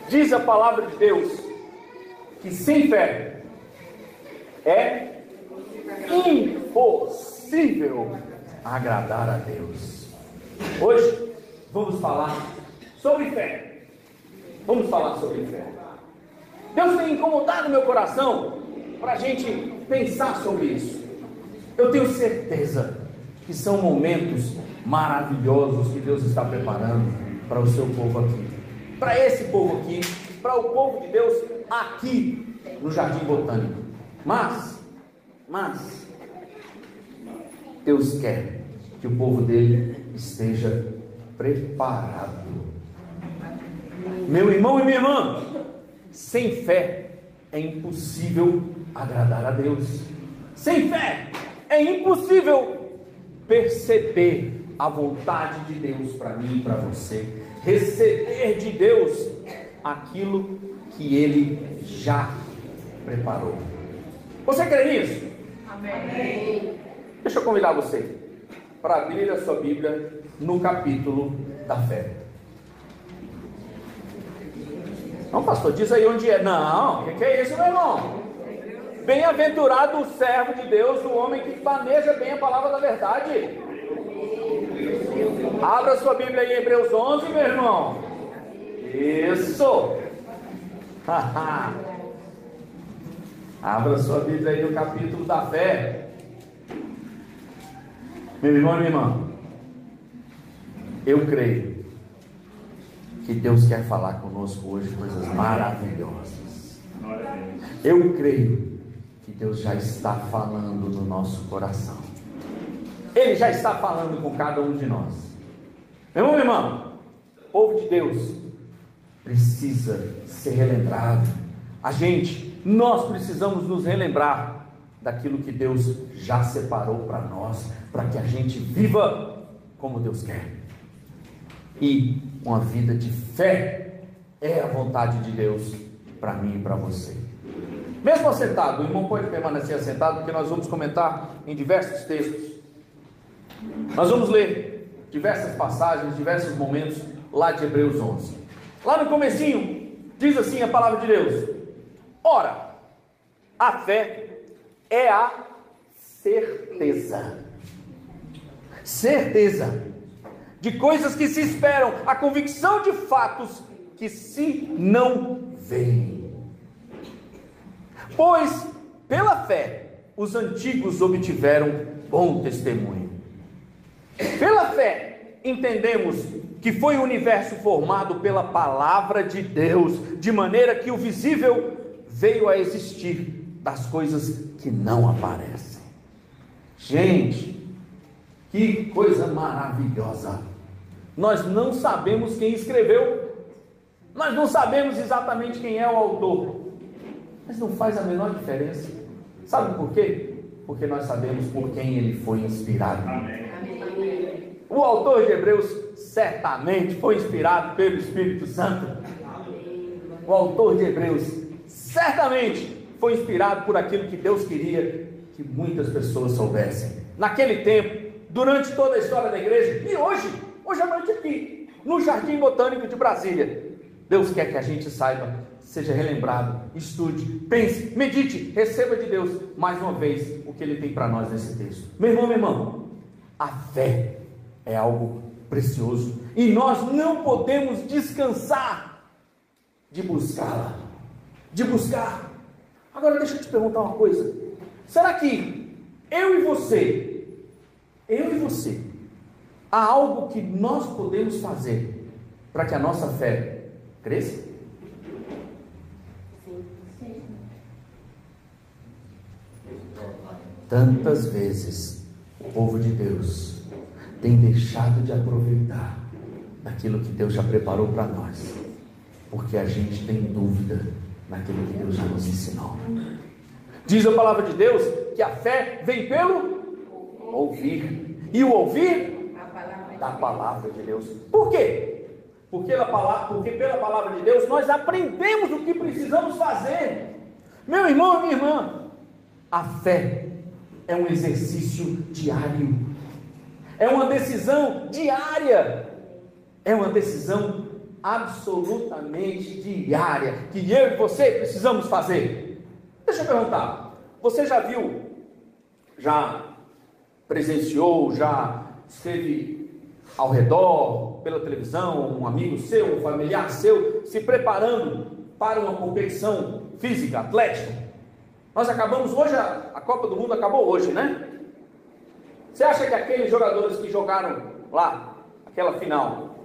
Diz a palavra de Deus que sem fé é impossível agradar a Deus. Hoje vamos falar sobre fé. Vamos falar sobre fé. Deus tem incomodado meu coração para a gente pensar sobre isso. Eu tenho certeza que são momentos maravilhosos que Deus está preparando para o seu povo aqui, para esse povo aqui, para o povo de Deus aqui no Jardim Botânico. Mas Deus quer que o povo dele esteja preparado. Meu irmão e minha irmã, sem fé é impossível agradar a Deus. Sem fé é impossível perceber a vontade de Deus para mim e para você, receber de Deus aquilo que Ele já preparou. Você crê nisso? Amém. Deixa eu convidar você para abrir a sua Bíblia no capítulo da fé. Não, pastor, diz aí onde é. Não, o que é isso, meu irmão? Bem-aventurado o servo de Deus, o homem que planeja bem a palavra da verdade. Abra sua Bíblia aí em Hebreus 11, meu irmão. Isso. Abra sua Bíblia aí no capítulo da fé. Meu irmão e minha irmã, eu creio que Deus quer falar conosco hoje coisas maravilhosas. Eu creio que Deus já está falando no nosso coração. Ele já está falando com cada um de nós. Meu irmão, minha irmã, o povo de Deus precisa ser relembrado. Nós precisamos nos relembrar daquilo que Deus já separou para nós, para que a gente viva como Deus quer. E uma vida de fé é a vontade de Deus para mim e para você. Mesmo assentado, o irmão pode permanecer assentado, porque nós vamos comentar em diversos textos. Nós vamos ler diversas passagens, diversos momentos lá de Hebreus 11. Lá no comecinho, diz assim a palavra de Deus: ora, a fé é a certeza de coisas que se esperam, a convicção de fatos que se não veem. Pois pela fé os antigos obtiveram bom testemunho. Pela fé entendemos que foi o universo formado pela palavra de Deus, de maneira que o visível veio a existir das coisas que não aparecem. Gente, que coisa maravilhosa! Nós não sabemos quem escreveu, nós não sabemos exatamente quem é o autor, mas não faz a menor diferença. Sabe por quê? Porque nós sabemos por quem ele foi inspirado. Amém. O autor de Hebreus certamente foi inspirado pelo Espírito Santo. O autor de Hebreus certamente foi inspirado por aquilo que Deus queria que muitas pessoas soubessem. Naquele tempo, durante toda a história da igreja, e hoje à noite aqui, no Jardim Botânico de Brasília, Deus quer que a gente saiba, seja relembrado, estude, pense, medite, receba de Deus, mais uma vez, o que Ele tem para nós nesse texto. Meu irmão, minha irmã, a fé é algo precioso, e nós não podemos descansar de buscá-la, de buscar. Agora deixa eu te perguntar uma coisa: será que eu e você, há algo que nós podemos fazer para que a nossa fé cresça? Sim. Tantas vezes o povo de Deus tem deixado de aproveitar daquilo que Deus já preparou para nós, porque a gente tem dúvida naquilo que Deus já nos ensinou. Diz a palavra de Deus que a fé vem pelo ouvir, e o ouvir da palavra de Deus. Por quê? Porque pela palavra de Deus nós aprendemos o que precisamos fazer. Meu irmão e minha irmã, a fé é um exercício diário, é uma decisão diária, é uma decisão absolutamente diária, que eu e você precisamos fazer. Deixa eu perguntar, você já viu, já presenciou, já esteve ao redor, pela televisão, um amigo seu, um familiar seu, se preparando para uma competição física, atlética? Nós acabamos hoje, a Copa do Mundo acabou hoje, né? Você acha que aqueles jogadores que jogaram lá, aquela final,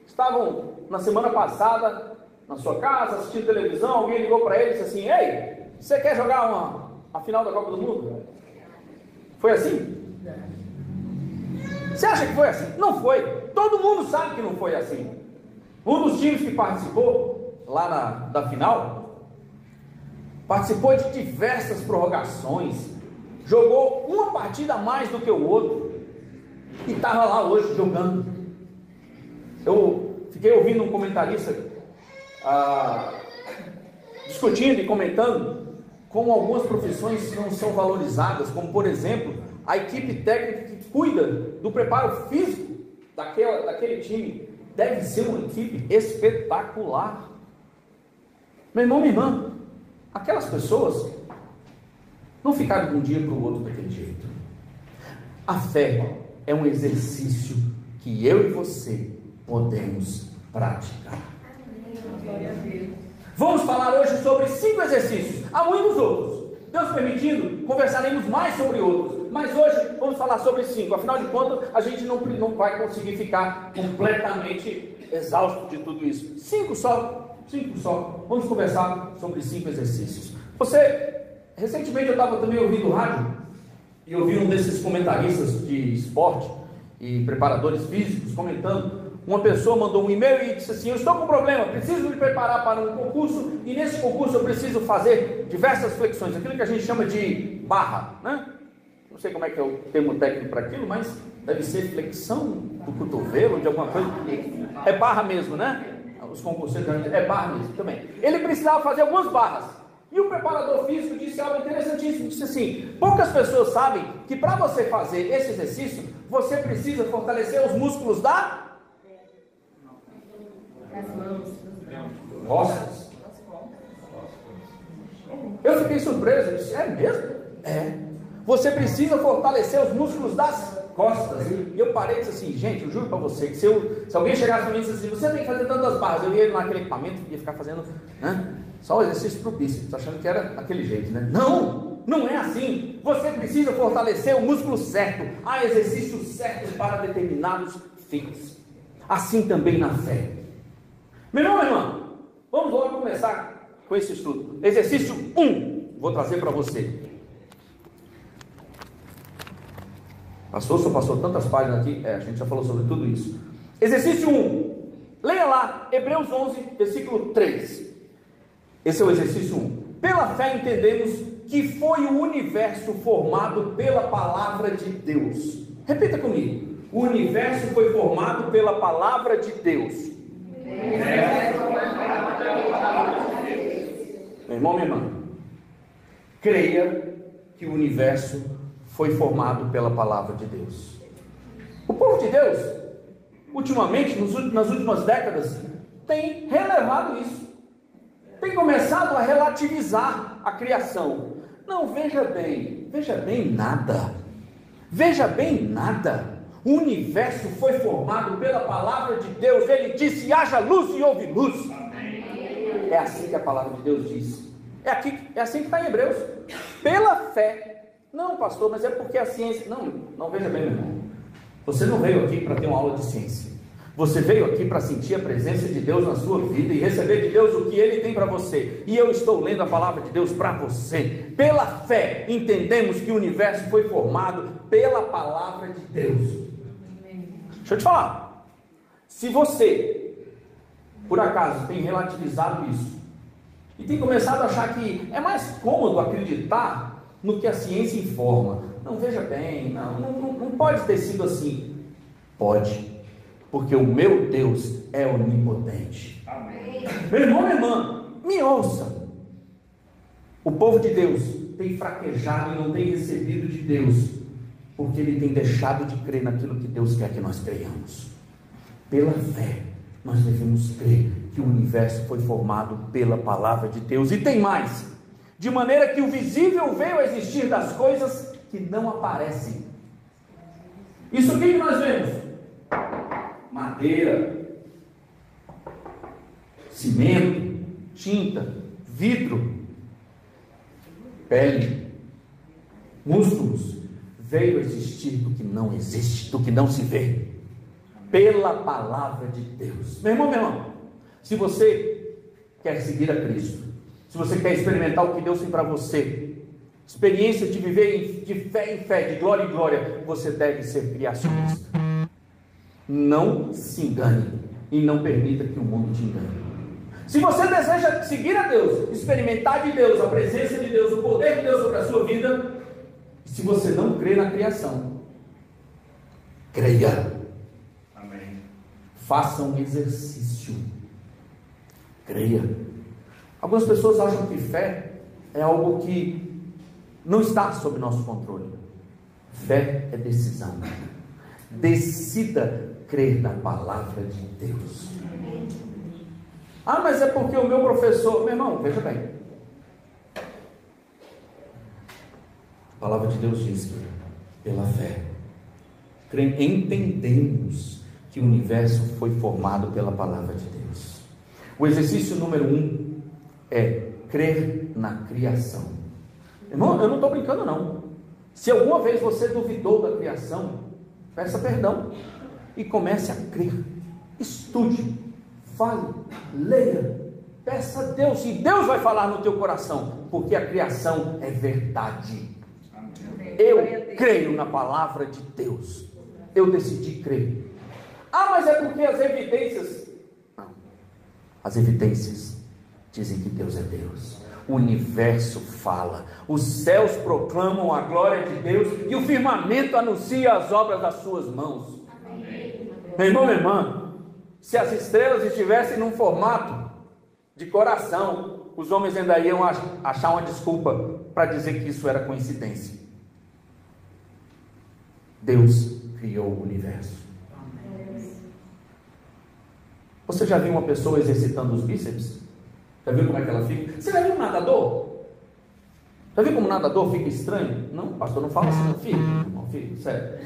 estavam na semana passada na sua casa, assistindo televisão, alguém ligou para ele e disse assim: ei, você quer jogar a final da Copa do Mundo? Foi assim? Você acha que foi assim? Não foi. Todo mundo sabe que não foi assim. Um dos times que participou lá da final, participou de diversas prorrogações, jogou uma partida a mais do que o outro, e estava lá hoje jogando. Eu fiquei ouvindo um comentarista discutindo e comentando como algumas profissões não são valorizadas, como por exemplo, a equipe técnica que cuida do preparo físico daquele time, deve ser uma equipe espetacular. Meu irmão, minha irmã, aquelas pessoas não ficaram de um dia para o outro daquele jeito. A fé é um exercício que eu e você podemos praticar. Vamos falar hoje sobre 5 exercícios. Há muitos outros. Deus permitindo, conversaremos mais sobre outros. Mas hoje vamos falar sobre 5. Afinal de contas, a gente não vai conseguir ficar completamente exausto de tudo isso. 5 só. 5 só. Vamos conversar sobre 5 exercícios. Recentemente eu estava também ouvindo rádio e ouvi um desses comentaristas de esporte e preparadores físicos comentando. Uma pessoa mandou um e-mail e disse assim: eu estou com um problema, preciso me preparar para um concurso, e nesse concurso eu preciso fazer diversas flexões, aquilo que a gente chama de barra, né? Não sei como é que é o termo técnico para aquilo, mas deve ser flexão do cotovelo, de alguma coisa. É barra mesmo, né? Os concurseiros é barra mesmo também. Ele precisava fazer algumas barras. E o preparador físico disse algo interessantíssimo, disse assim: poucas pessoas sabem que para você fazer esse exercício, você precisa fortalecer os músculos das costas. Eu fiquei surpreso, eu disse: é mesmo? É. Você precisa fortalecer os músculos das costas. E eu parei e disse assim: gente, eu juro para você que se alguém chegasse para mim e disse assim: você tem que fazer tantas barras, eu ia naquele equipamento e ia ficar fazendo, né, só o exercício para o bíceps, achando que era aquele jeito, né? Não, não é assim. Você precisa fortalecer o músculo certo. Há exercícios certos para determinados fins. Assim também na fé. Meu irmão, minha irmã, vamos logo começar com esse estudo. Exercício 1, vou trazer para você. Pastor, só passou tantas páginas aqui, a gente já falou sobre tudo isso. Exercício 1, leia lá, Hebreus 11, versículo 3. Esse é o exercício 1. Pela fé entendemos que foi o universo formado pela palavra de Deus. Repita comigo. O universo foi formado pela palavra de Deus. Meu irmão, minha irmã, creia que o universo foi formado pela palavra de Deus. O povo de Deus, ultimamente, nas últimas décadas, tem relevado isso. Tem começado a relativizar a criação. Não, veja bem nada. Veja bem nada. O universo foi formado pela palavra de Deus. Ele disse: haja luz e houve luz. É assim que a palavra de Deus diz. É assim que está em Hebreus. Pela fé. Não, pastor, mas é porque a ciência... Não, veja bem, meu irmão. Você não veio aqui para ter uma aula de ciência. Você veio aqui para sentir a presença de Deus na sua vida e receber de Deus o que Ele tem para você. E eu estou lendo a palavra de Deus para você. Pela fé, entendemos que o universo foi formado pela palavra de Deus. Deixa eu te falar. Se você, por acaso, tem relativizado isso e tem começado a achar que é mais cômodo acreditar no que a ciência informa. Não, veja bem, não pode ter sido assim. Pode. Porque o meu Deus é onipotente. Amém. Meu irmão, minha irmã, me ouça. O povo de Deus tem fraquejado e não tem recebido de Deus, porque ele tem deixado de crer naquilo que Deus quer que nós creiamos. Pela fé, nós devemos crer que o universo foi formado pela palavra de Deus. E tem mais, de maneira que o visível veio a existir das coisas que não aparecem. Isso o que nós vemos? Madeira, cimento, tinta, vidro, pele, músculos. Veio a existir do que não existe, do que não se vê, pela palavra de Deus. Meu irmão, se você quer seguir a Cristo, se você quer experimentar o que Deus tem para você, experiência de viver de fé em fé, de glória em glória, você deve ser criacionista. Não se engane e não permita que o mundo te engane. Se você deseja seguir a Deus, experimentar de Deus, a presença de Deus, o poder de Deus sobre a sua vida, se você não crê na criação, creia. Amém. Faça um exercício. Creia. Algumas pessoas acham que fé é algo que não está sob nosso controle. Fé é decisão. Decida crer na palavra de Deus. Ah, mas é porque o meu professor... Meu irmão, veja bem. A palavra de Deus diz que, pela fé, entendemos que o universo foi formado pela palavra de Deus. O exercício número 1 é crer na criação. Irmão, eu não estou brincando não. Se alguma vez você duvidou da criação, peça perdão e comece a crer. Estude, fale, leia, peça a Deus, e Deus vai falar no teu coração, porque a criação é verdade. Eu creio na palavra de Deus. Eu decidi crer. Ah, mas é porque as evidências... Não. As evidências dizem que Deus é Deus. O universo fala. Os céus proclamam a glória de Deus e o firmamento anuncia as obras das suas mãos. Amém. Meu irmão, minha irmã, se as estrelas estivessem num formato de coração, os homens ainda iam achar uma desculpa para dizer que isso era coincidência. Deus criou o universo. Você já viu uma pessoa exercitando os bíceps? Já viu como é que ela fica? Você já viu um nadador? Já viu como o nadador fica estranho? Não, pastor, não fala assim, não fica, sério.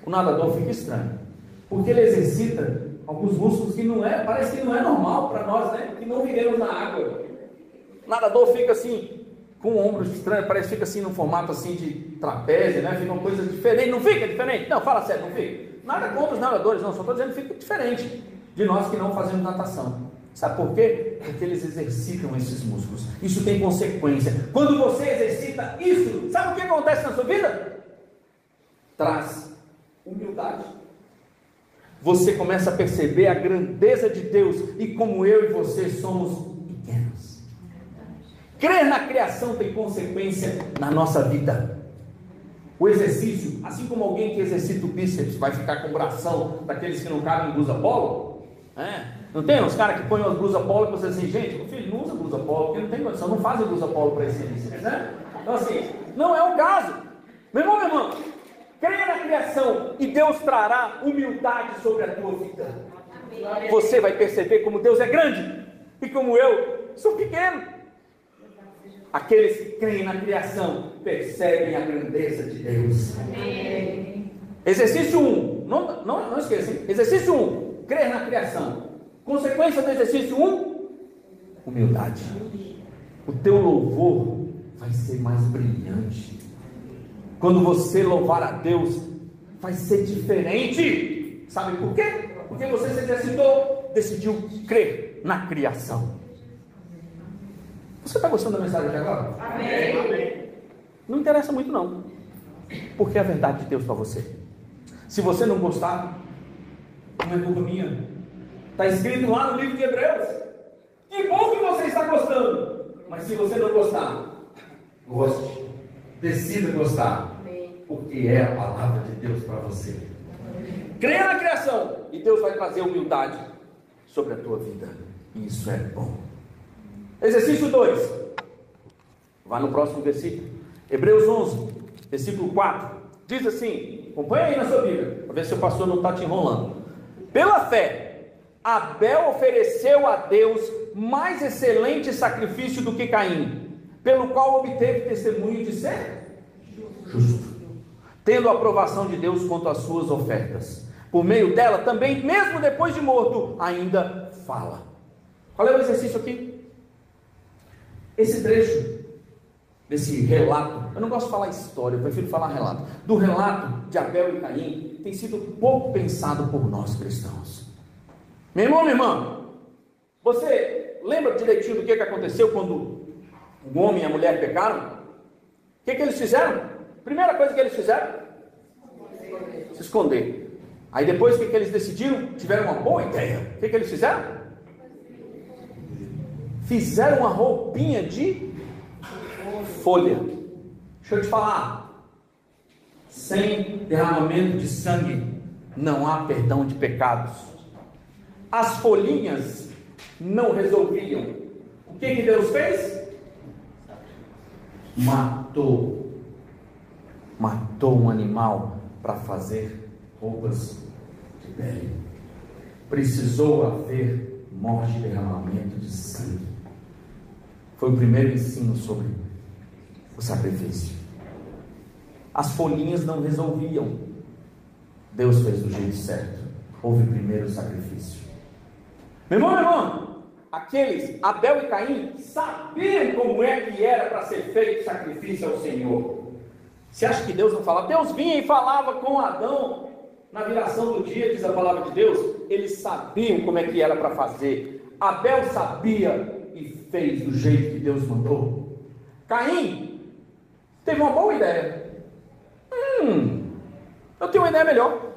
O nadador fica estranho, porque ele exercita alguns músculos que não é, parece que não é normal para nós, né? Que não vivemos na água. O nadador fica assim, com ombros estranhos, parece que fica assim, num formato assim de trapézio, né? Fica uma coisa diferente. Não fica diferente? Não, fala sério, não fica. Nada contra os nadadores, não, só estou dizendo que fica diferente de nós que não fazemos natação. Sabe por quê? Porque eles exercitam esses músculos. Isso tem consequência. Quando você exercita isso, sabe o que acontece na sua vida? Traz humildade. Você começa a perceber a grandeza de Deus e como eu e você somos pequenos. Crer na criação tem consequência na nossa vida. O exercício, assim como alguém que exercita o bíceps vai ficar com o bração daqueles que não cabem em blusa polo, não tem uns caras que põem as blusas polo e você diz assim, gente, meu filho, não usa blusa polo, porque não tem condição, não fazem blusa polo para esse bíceps, né? Então assim, não é o caso. Meu irmão, creia na criação e Deus trará humildade sobre a tua vida. Você vai perceber como Deus é grande e como eu sou pequeno. Aqueles que creem na criação percebem a grandeza de Deus. Amém. Exercício 1, não esqueça, hein? Exercício 1, crer na criação. Consequência do exercício 1, humildade. O teu louvor vai ser mais brilhante. Quando você louvar a Deus, vai ser diferente. Sabe por quê? Porque você se exercitou, decidiu crer na criação. Você está gostando da mensagem de agora? Amém. Não interessa muito não, porque é a verdade de Deus para você. Se você não gostar, não é culpa minha. Está escrito lá no livro de Hebreus. Que bom que você está gostando. Mas se você não gostar, goste. Decida gostar. Porque é a palavra de Deus para você. Creia na criação e Deus vai trazer humildade sobre a tua vida. E isso é bom. Exercício 2. Vai no próximo versículo. Hebreus 11, versículo 4. Diz assim, acompanha aí na sua Bíblia, para ver se o pastor não está te enrolando. Pela fé, Abel ofereceu a Deus mais excelente sacrifício do que Caim, pelo qual obteve testemunho de ser justo, tendo a aprovação de Deus quanto às suas ofertas. Por meio dela também, mesmo depois de morto, ainda fala. Qual é o exercício aqui? Esse trecho, desse relato, eu não gosto de falar história, eu prefiro falar relato, do relato de Abel e Caim, tem sido pouco pensado por nós cristãos. Meu irmão, minha irmã, você lembra direitinho do que aconteceu quando o homem e a mulher pecaram? O que eles fizeram? Primeira coisa que eles fizeram? Se esconder. Aí depois o que eles decidiram? Tiveram uma boa ideia. O que eles fizeram? Fizeram uma roupinha de folha. Deixa eu te falar. Sem derramamento de sangue não há perdão de pecados. As folhinhas não resolviam. O que Deus fez? Matou um animal para fazer roupas de pele. Precisou haver morte e derramamento de sangue. Foi o primeiro ensino sobre o sacrifício. As folhinhas não resolviam. Deus fez do jeito certo. Houve primeiro o sacrifício. Meu irmão, aqueles, Abel e Caim, sabiam como é que era para ser feito sacrifício ao Senhor. Você acha que Deus não falava? Deus vinha e falava com Adão na viração do dia, diz a palavra de Deus. Eles sabiam como é que era para fazer. Abel sabia e fez do jeito que Deus mandou. Caim teve uma boa ideia. Eu tenho uma ideia melhor.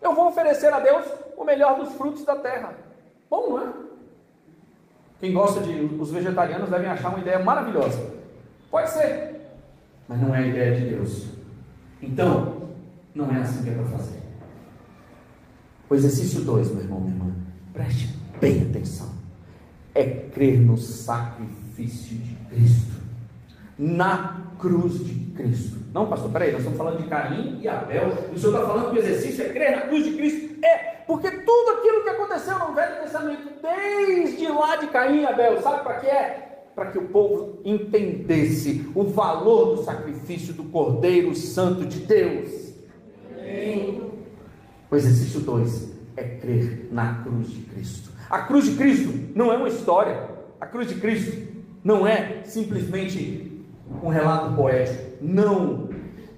Eu vou oferecer a Deus o melhor dos frutos da terra. Bom, não é? Quem gosta os vegetarianos devem achar uma ideia maravilhosa. Pode ser, mas não é a ideia de Deus. Então, não é assim que é para fazer. O exercício 2, meu irmão, minha irmã, preste bem atenção. É crer no sacrifício de Cristo, na cruz de Cristo. Não, pastor, peraí, nós estamos falando de Caim e Abel, e o senhor está falando que o exercício é crer na cruz de Cristo? Porque tudo aquilo que aconteceu no Velho Testamento, desde lá de Caim e Abel, sabe para que é? Para que o povo entendesse o valor do sacrifício do Cordeiro Santo de Deus. Amém. O exercício 2 é crer na cruz de Cristo. A cruz de Cristo não é uma história. A cruz de Cristo não é simplesmente um relato poético. Não.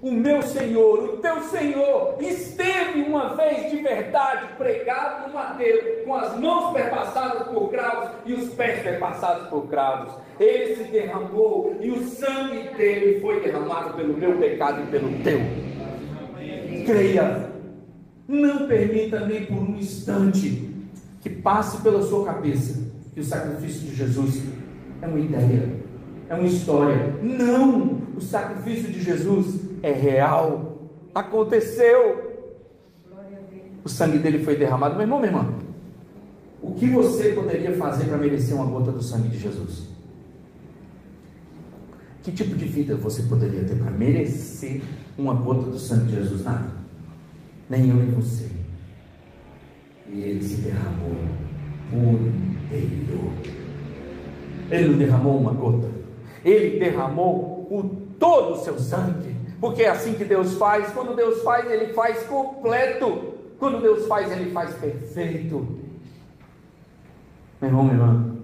O meu Senhor, o teu Senhor, esteve uma vez de verdade pregado no madeiro, com as mãos perpassadas por cravos e os pés perpassados por cravos. Ele se derramou e o sangue dele foi derramado pelo meu pecado e pelo teu. Creia. Não permita nem por um instante que passe pela sua cabeça que o sacrifício de Jesus é uma ideia, é uma história. Não! O sacrifício de Jesus é real, aconteceu. O sangue dele foi derramado. Meu irmão, minha irmã, o que você poderia fazer para merecer uma gota do sangue de Jesus? Que tipo de vida você poderia ter para merecer uma gota do sangue de Jesus? Nada. Nem eu nem você. E ele se derramou por inteiro. Ele não derramou uma gota, ele derramou todo o seu sangue. Porque é assim que Deus faz. Quando Deus faz, ele faz completo. Quando Deus faz, ele faz perfeito. Meu irmão, minha irmã,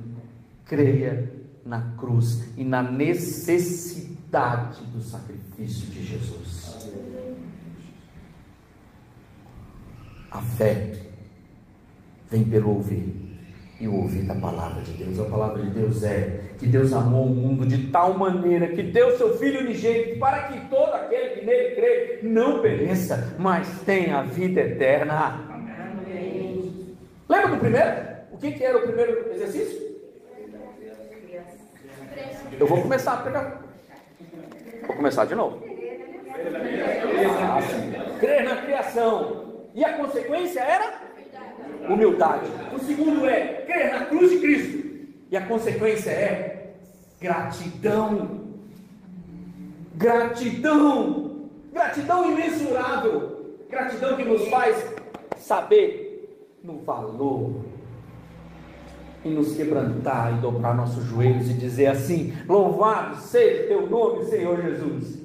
creia na cruz e na necessidade do sacrifício de Jesus. A fé vem pelo ouvir, e o ouvir da palavra de Deus. A palavra de Deus é que Deus amou o mundo de tal maneira que deu seu Filho unigênito, para que todo aquele que nele crê não pereça, mas tenha a vida eterna. Amém. Lembra do primeiro? O que era o primeiro exercício? Eu vou começar a pregar. Vou começar de novo. Crer na criação. E a consequência era humildade. O segundo é crer na cruz de Cristo. E a consequência é gratidão. Gratidão imensurável. Gratidão que nos faz saber no valor, em nos quebrantar e dobrar nossos joelhos e dizer assim: louvado seja teu nome, Senhor Jesus.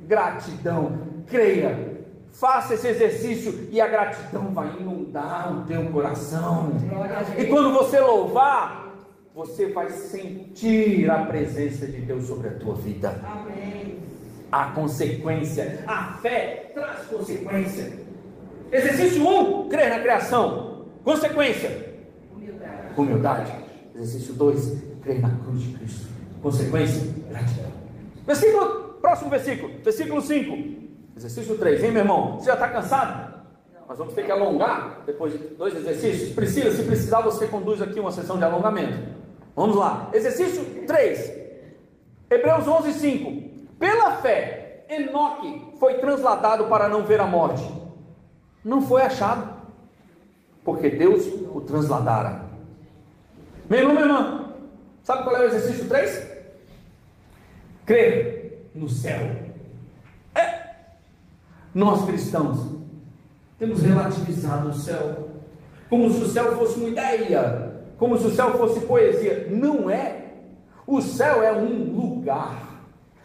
Gratidão, creia, faça esse exercício e a gratidão vai inundar o teu coração. E quando você louvar, você vai sentir a presença de Deus sobre a tua vida. Amém. A consequência, a fé traz consequência. Exercício 1, crer na criação. Consequência, humildade. Exercício 2, crer na cruz de Cristo. Consequência, gratidão. Próximo versículo, versículo 5. Exercício 3, hein, meu irmão? Você já está cansado? Nós vamos ter que alongar depois de 2 exercícios. Priscila, se precisar, você conduz aqui uma sessão de alongamento. Vamos lá. Exercício 3, Hebreus 11, 5. Pela fé, Enoque foi transladado para não ver a morte. Não foi achado, porque Deus o transladara. Meu irmão, minha irmã, sabe qual é o exercício 3? Crer no céu. Nós cristãos temos relativizado o céu como se o céu fosse uma ideia, como se o céu fosse poesia. Não é. O céu é um lugar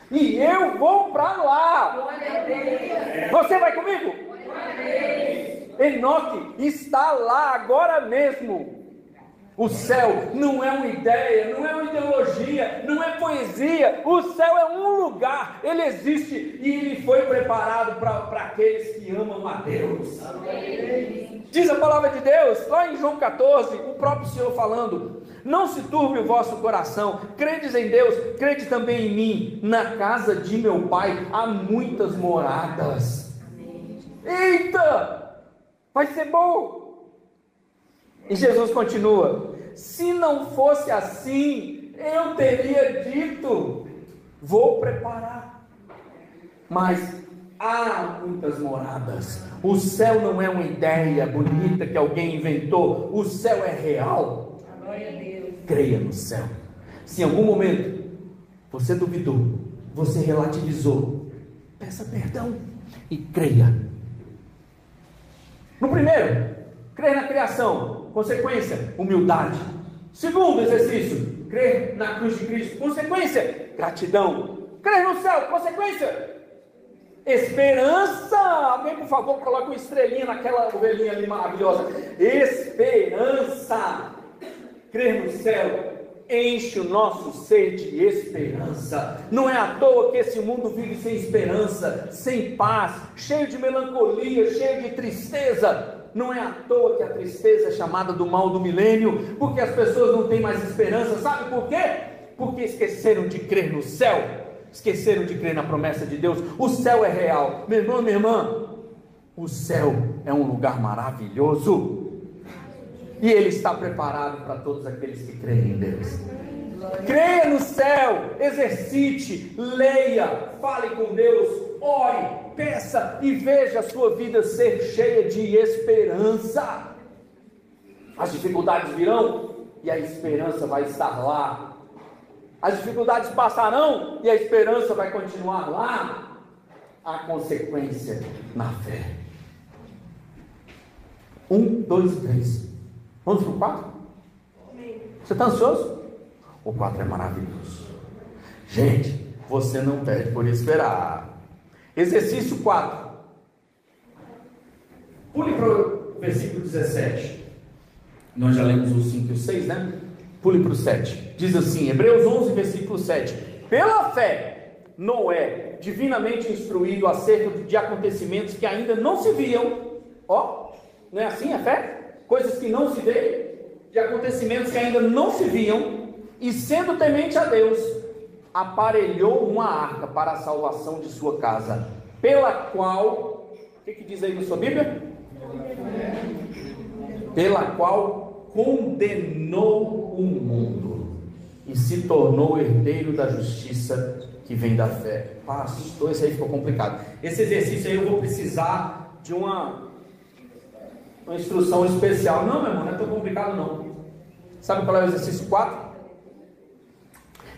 e eu vou para lá. Você vai comigo? Enoque está lá agora mesmo. O céu não é uma ideia, não é uma ideologia, não é poesia. O céu é um lugar, ele existe e ele foi preparado para aqueles que amam a Deus. Amém. Diz a palavra de Deus, lá em João 14, o próprio Senhor falando: não se turbe o vosso coração, credes em Deus, crede também em mim. Na casa de meu Pai há muitas moradas. Eita, vai ser bom. E Jesus continua: se não fosse assim, eu teria dito, vou preparar. Mas há muitas moradas. O céu não é uma ideia bonita que alguém inventou. O céu é real. Glória a Deus. Creia no céu. Se em algum momento você duvidou, você relativizou, peça perdão e creia. No primeiro, crer na criação. Consequência, humildade. Segundo exercício, crer na cruz de Cristo. Consequência, gratidão. Crer no céu. Consequência, esperança. Alguém, por favor, coloque uma estrelinha naquela ovelhinha ali maravilhosa. Esperança. Crer no céu enche o nosso ser de esperança. Não é à toa que esse mundo vive sem esperança, sem paz, cheio de melancolia, cheio de tristeza. Não é à toa que a tristeza é chamada do mal do milênio, porque as pessoas não têm mais esperança. Sabe por quê? Porque esqueceram de crer no céu, esqueceram de crer na promessa de Deus. O céu é real, meu irmão, minha irmã. O céu é um lugar maravilhoso e ele está preparado para todos aqueles que creem em Deus. Creia no céu, exercite, leia, fale com Deus, ore, peça e veja a sua vida ser cheia de esperança. As dificuldades virão e a esperança vai estar lá. As dificuldades passarão e a esperança vai continuar lá. A consequência na fé. 1, 2, 3. Vamos para o 4? Você está ansioso? O 4 é maravilhoso. Gente, você não perde por esperar. Exercício 4. Pule para o versículo 17. Nós já lemos o 5 e o 6, né? Pule para o 7. Diz assim, Hebreus 11, versículo 7. Pela fé, Noé, divinamente instruído acerca de acontecimentos que ainda não se viam. Ó, não é assim a fé? Coisas que não se veem, de acontecimentos que ainda não se viam, e sendo temente a Deus, aparelhou uma arca para a salvação de sua casa, pela qual, o que diz aí na sua Bíblia? Pela qual condenou o mundo, e se tornou herdeiro da justiça que vem da fé. Pastor, isso aí ficou complicado. Esse exercício aí eu vou precisar de uma instrução especial. Não, meu irmão, não é tão complicado não. Sabe qual é o exercício 4?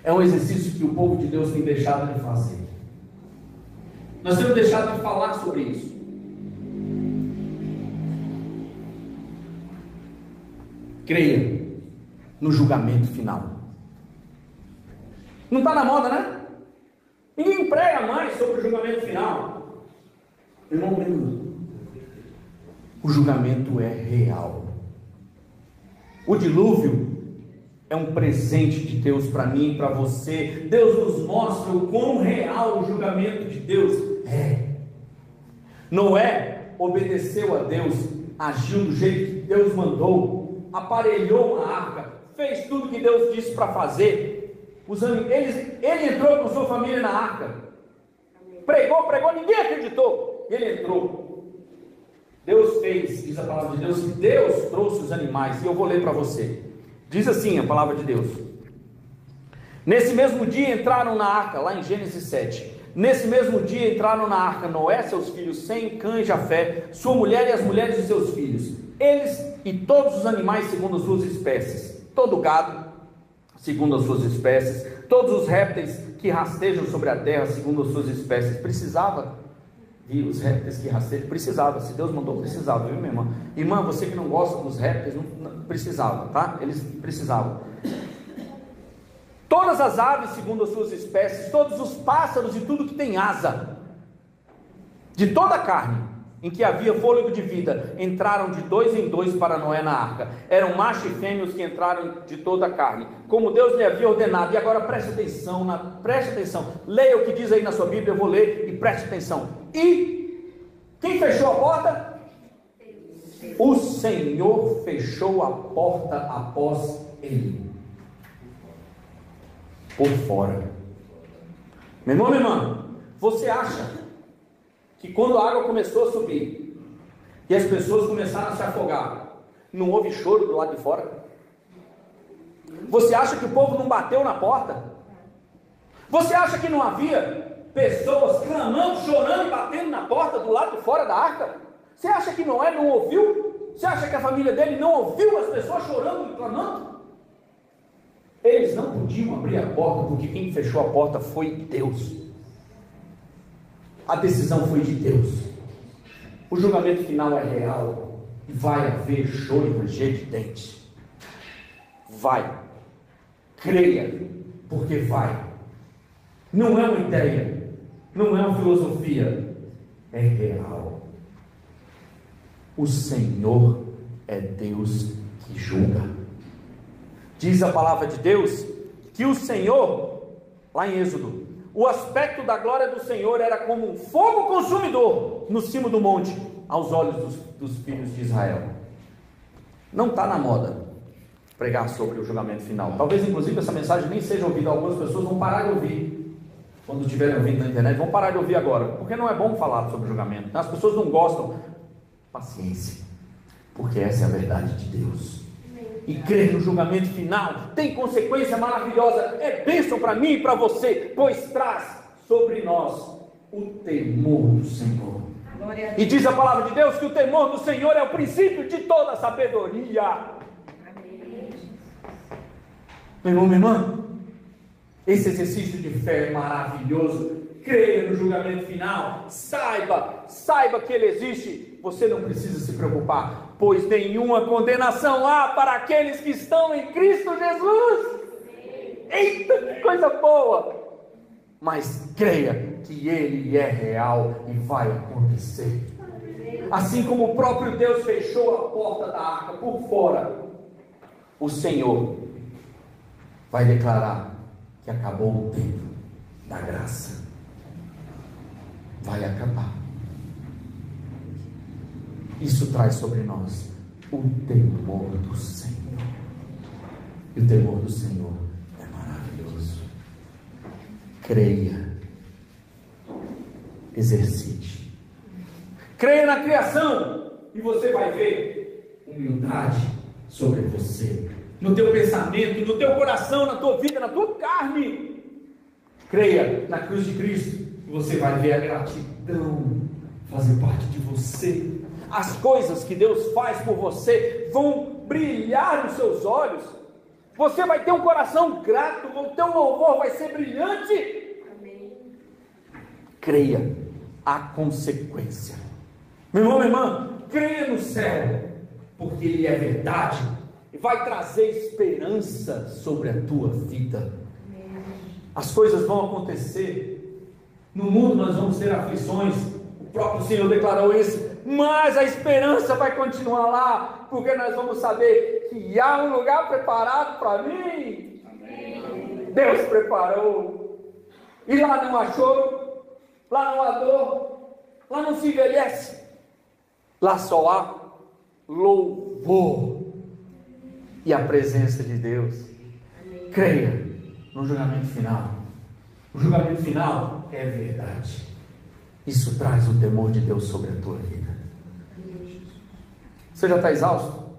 É um exercício que o povo de Deus tem deixado de fazer. Nós temos deixado de falar sobre isso. Creia no julgamento final. Não está na moda, né? Ninguém prega mais sobre o julgamento final. Irmão, o julgamento é real. O dilúvio é um presente de Deus para mim e para você. Deus nos mostra o quão real o julgamento de Deus é. Noé obedeceu a Deus, agiu do jeito que Deus mandou, aparelhou uma arca, fez tudo que Deus disse para fazer. Ele entrou com sua família na arca, pregou, ninguém acreditou, ele entrou. Deus fez, diz a palavra de Deus, que Deus trouxe os animais, e eu vou ler para você. Diz assim a palavra de Deus: nesse mesmo dia entraram na arca, lá em Gênesis 7, nesse mesmo dia entraram na arca Noé, seus filhos Sem, Cã e Jafé, sua mulher e as mulheres de seus filhos, eles e todos os animais segundo as suas espécies, todo o gado segundo as suas espécies, todos os répteis que rastejam sobre a terra segundo as suas espécies. Precisava, viu, os répteis que rastejam, precisava, se Deus mandou, precisava, viu, minha irmã? Irmã, você que não gosta dos répteis, não precisava, tá? Eles precisavam. Todas as aves segundo as suas espécies, todos os pássaros e tudo que tem asa, de toda a carne em que havia fôlego de vida, entraram de 2 em 2 para Noé na arca. Eram macho e fêmea os que entraram de toda a carne, como Deus lhe havia ordenado. E agora preste atenção, leia o que diz aí na sua Bíblia, eu vou ler e preste atenção. E quem fechou a porta? O Senhor fechou a porta após ele, por fora. Meu irmão, minha irmã, você acha que quando a água começou a subir e as pessoas começaram a se afogar, não houve choro do lado de fora? Você acha que o povo não bateu na porta? Você acha que não havia pessoas clamando, chorando e batendo na porta do lado de fora da arca? Você acha que Noé não ouviu? Você acha que a família dele não ouviu as pessoas chorando e clamando? Eles não podiam abrir a porta, porque quem fechou a porta foi Deus. A decisão foi de Deus. O julgamento final é real. Vai haver choro e ranger de dentes. Vai. Creia, porque vai. Não é uma ideia, não é uma filosofia, é real. O Senhor é Deus que julga. Diz a palavra de Deus que o Senhor, lá em Êxodo, o aspecto da glória do Senhor era como um fogo consumidor no cimo do monte, aos olhos dos filhos de Israel. Não está na moda pregar sobre o julgamento final. Talvez inclusive essa mensagem nem seja ouvida. Algumas pessoas vão parar de ouvir quando estiverem ouvindo na internet, vão parar de ouvir agora, porque não é bom falar sobre julgamento. As pessoas não gostam. Paciência, porque essa é a verdade de Deus. E crer no julgamento final tem consequência maravilhosa, é bênção para mim e para você, pois traz sobre nós o temor do Senhor. E diz a palavra de Deus que o temor do Senhor é o princípio de toda a sabedoria. Meu irmão, minha irmã, esse exercício de fé é maravilhoso. Creia no julgamento final, saiba que ele existe. Você não precisa se preocupar, pois nenhuma condenação há para aqueles que estão em Cristo Jesus. Eita, que coisa boa! Mas creia que ele é real e vai acontecer. Assim como o próprio Deus fechou a porta da arca por fora, o Senhor vai declarar que acabou o tempo da graça. Vai acabar. Isso traz sobre nós o temor do Senhor. E o temor do Senhor é maravilhoso. Creia. Exercite. Creia na criação e você vai ver humildade sobre você, no teu pensamento, no teu coração, na tua vida, na tua carne. Creia na cruz de Cristo e você vai ver a gratidão fazer parte de você. As coisas que Deus faz por você vão brilhar nos seus olhos. Você vai ter um coração grato, o teu louvor vai ser brilhante. Amém. Creia, a consequência. Meu irmão, minha irmã, creia no céu, porque ele é verdade. e vai trazer esperança sobre a tua vida. As coisas vão acontecer. No mundo nós vamos ter aflições. O próprio Senhor declarou isso. Mas a esperança vai continuar lá, porque nós vamos saber que há um lugar preparado para mim. Amém. Deus preparou. E lá não há choro, lá não há dor, lá não se envelhece. Lá só há louvor e a presença de Deus. Amém. Creia no julgamento final. O julgamento final é verdade. Isso traz o temor de Deus sobre a tua vida. Você já está exausto?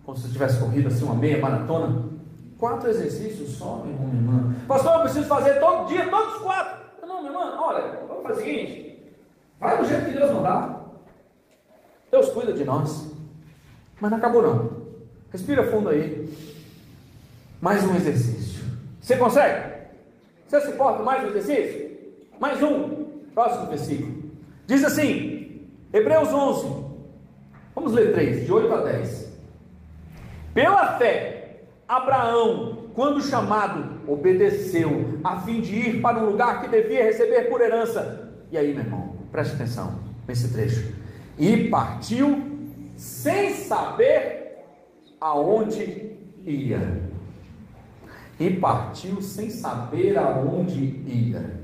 Como se você tivesse corrido assim uma meia maratona? 4 exercícios só, meu irmão, minha irmã. Pastor, eu preciso fazer todo dia, todos os 4. Não, minha irmã, olha, vamos fazer o seguinte. Vai do jeito que Deus mandar. Deus cuida de nós. Mas não acabou não. Respira fundo aí. Mais um exercício. Você consegue? Você suporta mais um exercício? Mais um. Próximo versículo. Diz assim, Hebreus 11. Vamos ler 3, de 8 a 10. Pela fé, Abraão, quando chamado, obedeceu, a fim de ir para um lugar que devia receber por herança. E aí, meu irmão, preste atenção nesse trecho. E partiu sem saber aonde ia. E partiu sem saber aonde ia.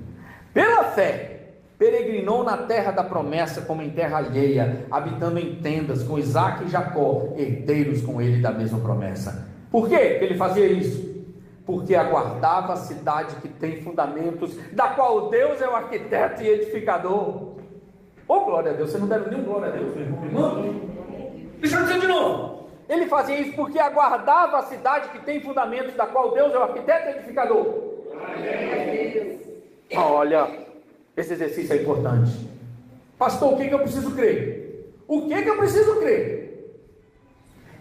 Pela fé, peregrinou na terra da promessa como em terra alheia, habitando em tendas com Isaque e Jacó, herdeiros com ele da mesma promessa. Por que ele fazia isso? Porque aguardava a cidade que tem fundamentos, da qual Deus é o arquiteto e edificador. Oh, glória a Deus, você não deve nenhum glória a Deus, meu irmão. Deixa eu dizer de novo. Ele fazia isso porque aguardava a cidade que tem fundamentos, da qual Deus é o arquiteto e edificador. Olha, esse exercício é importante. Pastor, o que eu preciso crer? O que eu preciso crer?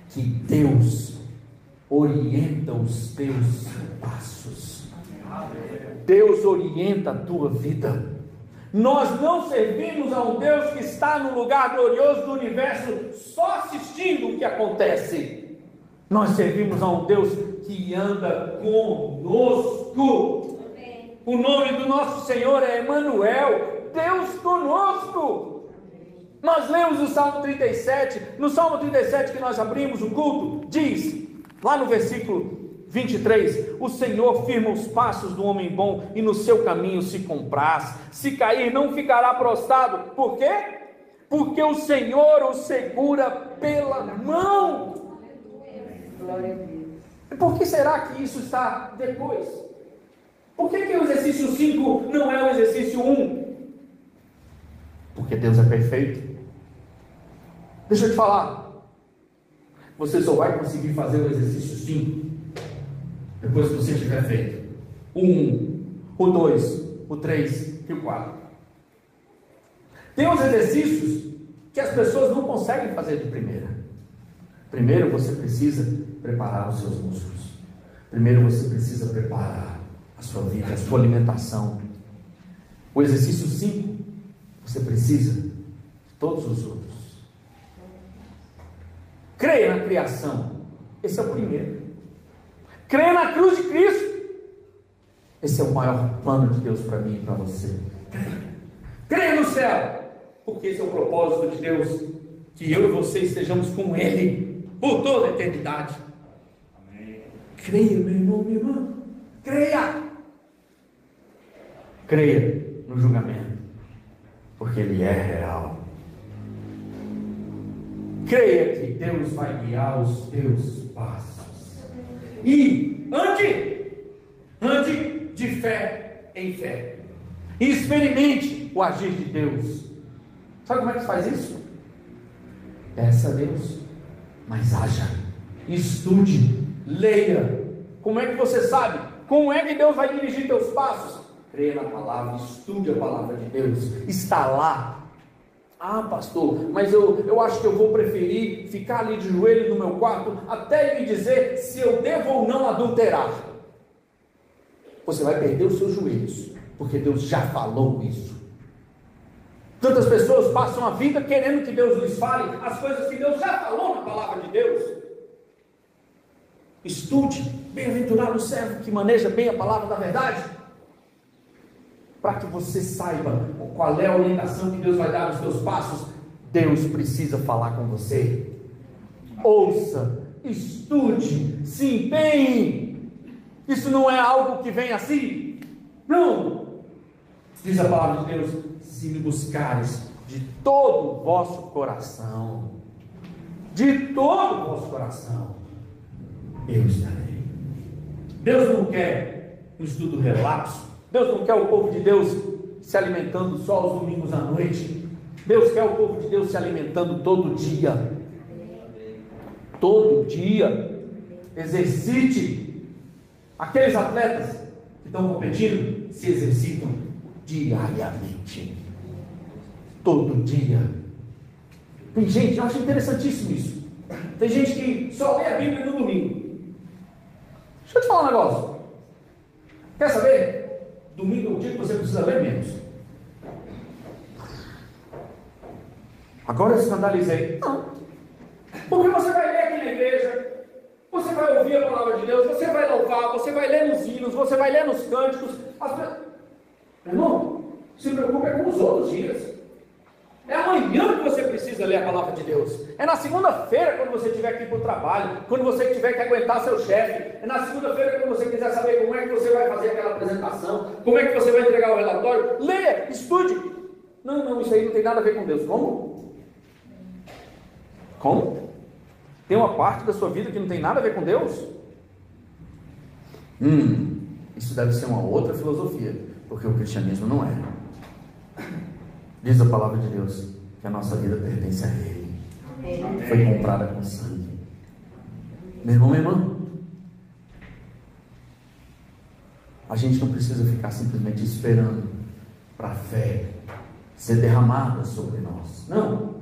Que Deus orienta os teus passos. Deus orienta a tua vida. Nós não servimos a um Deus que está no lugar glorioso do universo só assistindo o que acontece. Nós servimos a um Deus que anda conosco. O nome do nosso Senhor é Emanuel, Deus conosco. Nós lemos o Salmo 37, no Salmo 37 que nós abrimos o culto, diz, lá no versículo 23, o Senhor firma os passos do homem bom e no seu caminho se compraz. Se cair não ficará prostrado. Por quê? Porque o Senhor o segura pela mão. Por que será que isso está depois? Por que o exercício 5 não é o exercício 1? Porque Deus é perfeito. Deixa eu te falar. Você só vai conseguir fazer o exercício 5 depois que você tiver feito o 1, o 2, o 3 e o 4. Tem uns exercícios que as pessoas não conseguem fazer de primeira. Primeiro você precisa preparar os seus músculos. Primeiro você precisa preparar a sua vida, a sua alimentação. O exercício 5, você precisa de todos os outros. Creia na criação, esse é o primeiro. Creia na cruz de Cristo, esse é o maior plano de Deus para mim e para você. Creia no céu, porque esse é o propósito de Deus, que eu e você estejamos com Ele por toda a eternidade. Amém. Creia, meu irmão, minha irmã, creia. Creia no julgamento, porque ele é real. Creia que Deus vai guiar os teus passos. E ande de fé em fé. E experimente o agir de Deus. Sabe como é que se faz isso? Peça a Deus, mas haja, estude, leia. Como é que você sabe? Como é que Deus vai dirigir teus passos? Creia na palavra, estude a palavra de Deus, está lá. Ah, pastor, mas eu acho que eu vou preferir ficar ali de joelho no meu quarto até ele me dizer se eu devo ou não adulterar. Você vai perder os seus joelhos, porque Deus já falou isso. Tantas pessoas passam a vida querendo que Deus lhes fale as coisas que Deus já falou na palavra de Deus. Estude, bem-aventurado o servo que maneja bem a palavra da verdade, para que você saiba qual é a orientação que Deus vai dar nos seus passos. Deus precisa falar com você. Ouça, estude, se empenhe. Isso não é algo que vem assim. Não. Diz a palavra de Deus: se me buscares de todo o vosso coração, de todo o vosso coração, eu estarei. Deus não quer um estudo relapso. Deus não quer o povo de Deus se alimentando só aos domingos à noite. Deus quer o povo de Deus se alimentando todo dia. Todo dia. Exercite. Aqueles atletas que estão competindo se exercitam diariamente. Todo dia. Tem gente, eu acho interessantíssimo isso. Tem gente que só lê a Bíblia no domingo. Deixa eu te falar um negócio. Quer saber? Domingo é o dia que você precisa ler menos. Agora eu escandalizei. Não. Porque você vai ler aqui na igreja, você vai ouvir a palavra de Deus, você vai louvar, você vai ler nos hinos, você vai ler nos cânticos. Irmão, se preocupe com os outros dias. É amanhã que você precisa ler a palavra de Deus. É na segunda-feira, quando você tiver que ir para o trabalho, quando você tiver que aguentar seu chefe. É na segunda-feira, quando você quiser saber como é que você vai fazer aquela apresentação, como é que você vai entregar o relatório. Leia, estude. Não, isso aí não tem nada a ver com Deus. Como? Como? Tem uma parte da sua vida que não tem nada a ver com Deus? Isso deve ser uma outra filosofia, porque o cristianismo não é. Diz a palavra de Deus que a nossa vida pertence a Ele. Amém. Foi comprada com sangue. Meu irmão, minha irmã, a gente não precisa ficar simplesmente esperando para a fé ser derramada sobre nós. Não.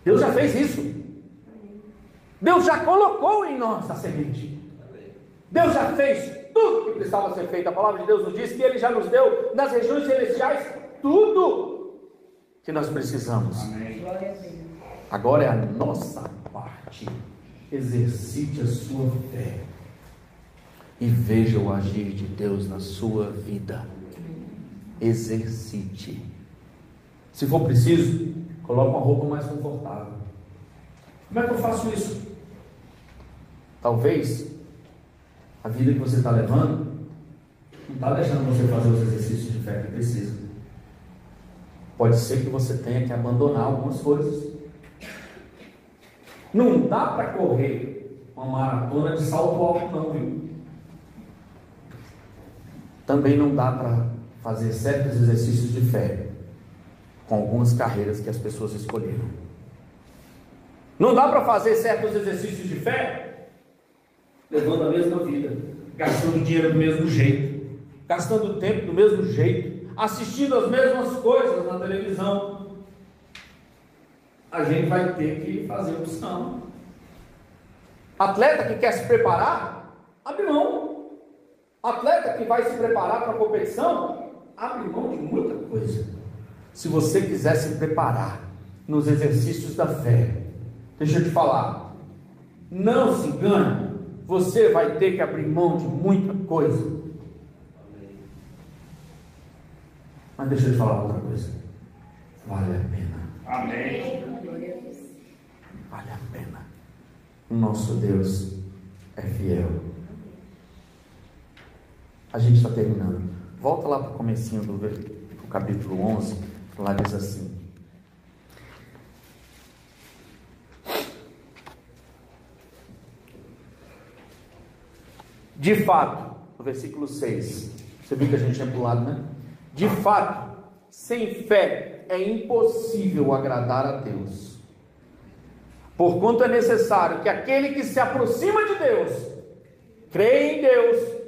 Deus já fez isso. Deus já colocou em nós a semente. Deus já fez tudo que precisava ser feito. A palavra de Deus nos diz que Ele já nos deu nas regiões celestiais tudo que nós precisamos. Amém. Agora é a nossa parte. Exercite a sua fé e veja o agir de Deus na sua vida. Exercite. Se for preciso, coloque uma roupa mais confortável. Como é que eu faço isso? Talvez a vida que você está levando não está deixando você fazer os exercícios de fé que precisa. Pode ser que você tenha que abandonar algumas coisas. Não dá para correr uma maratona de salto alto não, viu? Também não dá para fazer certos exercícios de fé com algumas carreiras que as pessoas escolheram. Não dá para fazer certos exercícios de fé levando a mesma vida, gastando dinheiro do mesmo jeito, gastando tempo do mesmo jeito, assistindo as mesmas coisas na televisão. A gente vai ter que fazer opção. Atleta que quer se preparar, abre mão. Atleta que vai se preparar para a competição, abre mão de muita coisa. Se você quiser se preparar nos exercícios da fé, deixa eu te falar, não se engane, você vai ter que abrir mão de muita coisa. Mas deixa eu te falar outra coisa, vale a pena. Amém. Vale a pena. O nosso Deus é fiel. A gente está terminando. Volta lá para o comecinho do capítulo 11. Lá diz assim: de fato, no versículo 6, você viu que a gente tinha pulado, né? De fato, sem fé é impossível agradar a Deus. Porquanto é necessário que aquele que se aproxima de Deus creia em Deus,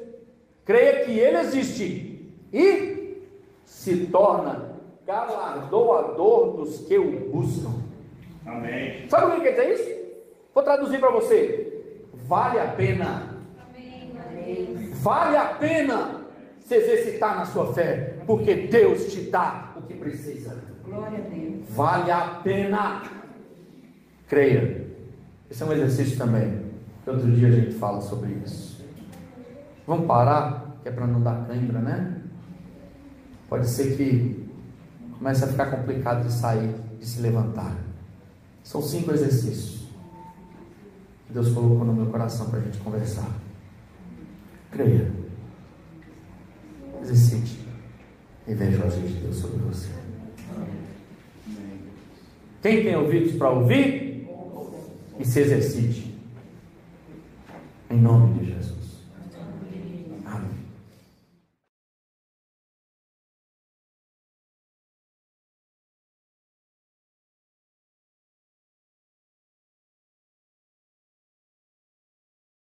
creia que Ele existe e se torna galardoador dos que o buscam. Amém. Sabe o que quer dizer isso? Vou traduzir para você. Vale a pena. Amém. Vale a pena se exercitar na sua fé, porque Deus te dá o que precisa. Glória a Deus. Vale a pena. Creia. Esse é um exercício também. Outro dia a gente fala sobre isso. Vamos parar, que é para não dar cãibra, né? Pode ser que comece a ficar complicado de sair, de se levantar. São 5 exercícios que Deus colocou no meu coração para a gente conversar. Creia. Exercite. E veja o agir de Deus sobre você. Quem tem ouvidos para ouvir, e se exercite. Em nome